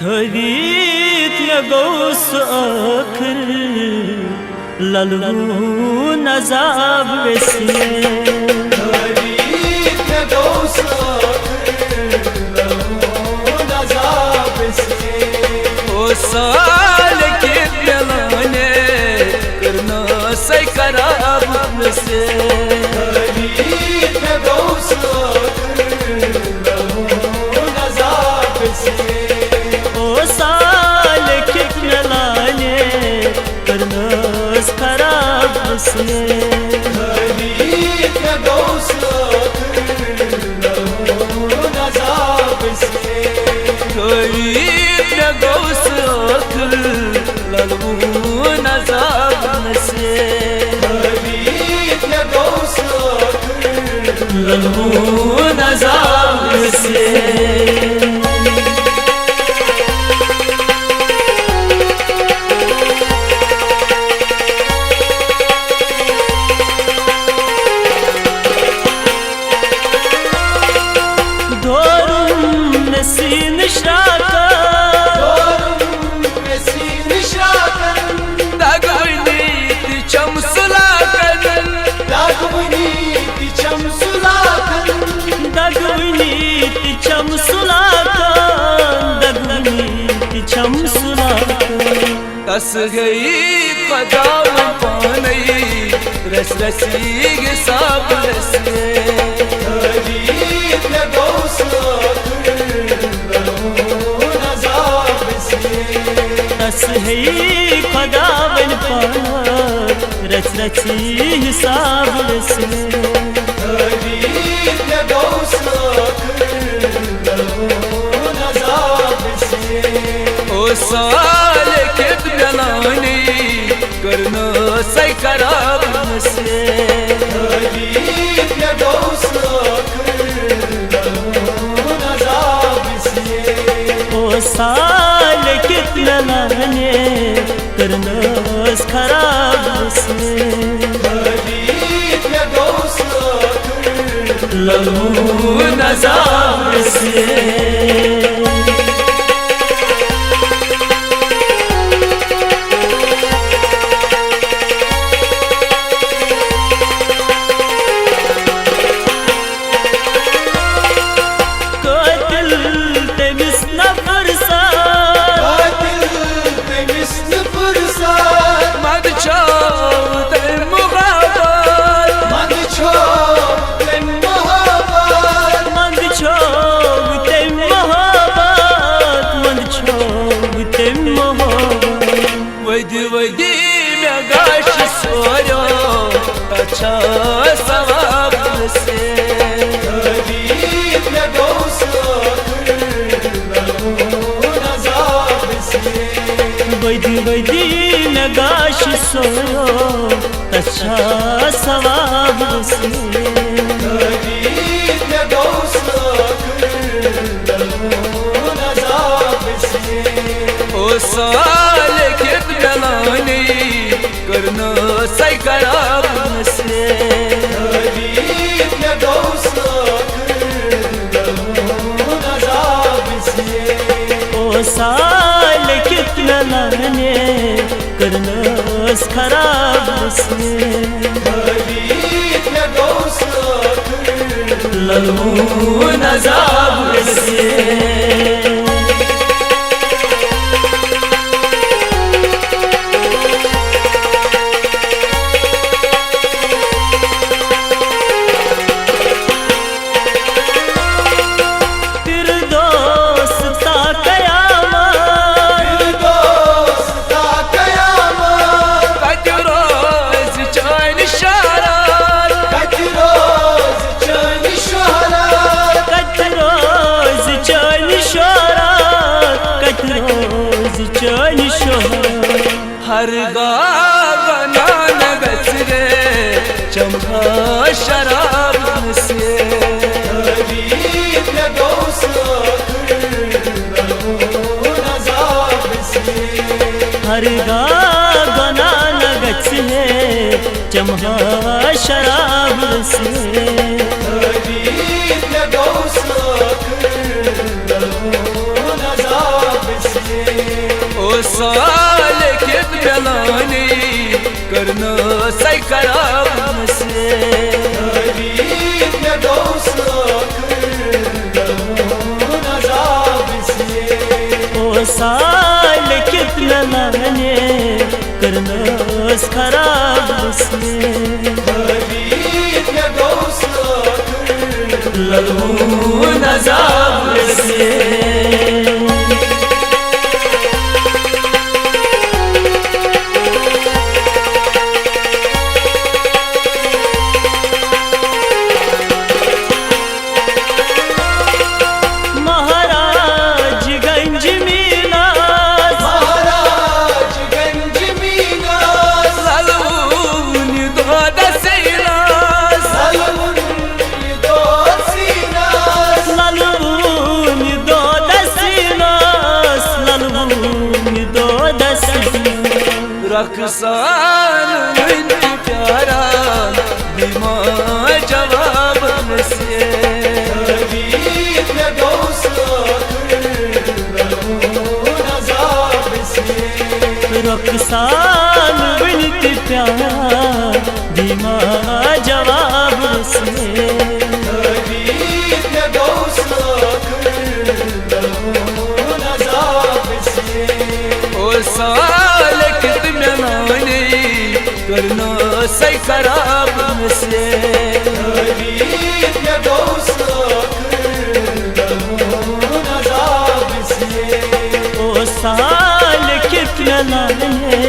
थवीत में गौस आखिर ललवून अज़ाब वैसे थवीत में गौस आखिर ललवून अज़ाब वैसे ओ साल के प्यालाने करना सही कराब से थवीत में गौस आखिर ललवून अज़ाब वैसे साल कितने लाने करनस खराब से थवीत में गौस आखिर ललवून अज़ाब से थवीत में गौस आखिर ललवून अज़ाब से थवीत में गौस आखिर ललवून अज़ाब से कस गई कदम पानी रस रसी सब रसे थवीत में गौस आखिर ललवून अज़ाब से कस है कदम पाना रस रसी सब रसे थवीत में गौस आखिर ललवून अज़ाब से ओ साल के प्यालाने करना सही कराब से थवीत में गौस आखिर ललवून अज़ाब से ओ साल के प्यालाने करना खराब से थवीत में गौस आखिर ललवून अज़ाब से अच्छा सवाब से थवीत में गौस आखिर ललवून अज़ाब से वैदी वैदी नगाश सोयो अच्छा सवाब से थवीत में गौस आखिर ललवून अज़ाब से ओ साल के प्यालाने करना सही कराब से थवीत में गौस आखिर ललवून अज़ाब से ओ साल कितना लाने करना खराब से थवीत में गौस आखिर ललवून अज़ाब से हर गाना नगस रे चमका शराब से थवीत में गौस आखिर ललवून अज़ाब से हर गाना नगस है चमका शराब से थवीत में गौस आखिर ललवून अज़ाब से साल कित बेलानी करना सही खराब से गरीब ने गौस ललवुन अज़ाब से ओ साल कित बेलानी करना खराब से गरीब ने गौस ललवुन अज़ाब से महाराजगंज मीना ललवुन दो दसीना ललवुन दो सीना ललवुन दो दसीना ललवुन दो दसीना रखसान बिनती प्यारा बीमा जवाब से गरीब ने गौस ललवुन अज़ाब से रखसान बिनती प्यारा बीमा जवाब से गरीब ने गौस ललवुन अज़ाब से ओ साल कित मैंने करना सही खराब से गरीब ने गौस ललवुन अज़ाब से ओ साल कित मैंने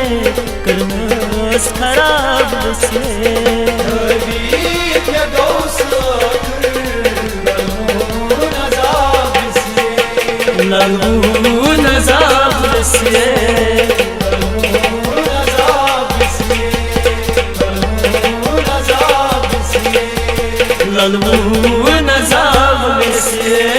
करना खराब से गरीब ने गौस ललवुन अज़ाब से ललवुन अज़ाब से ललवुन अज़ाब से ललवुन अज़ाब से ललवुन अज़ाब से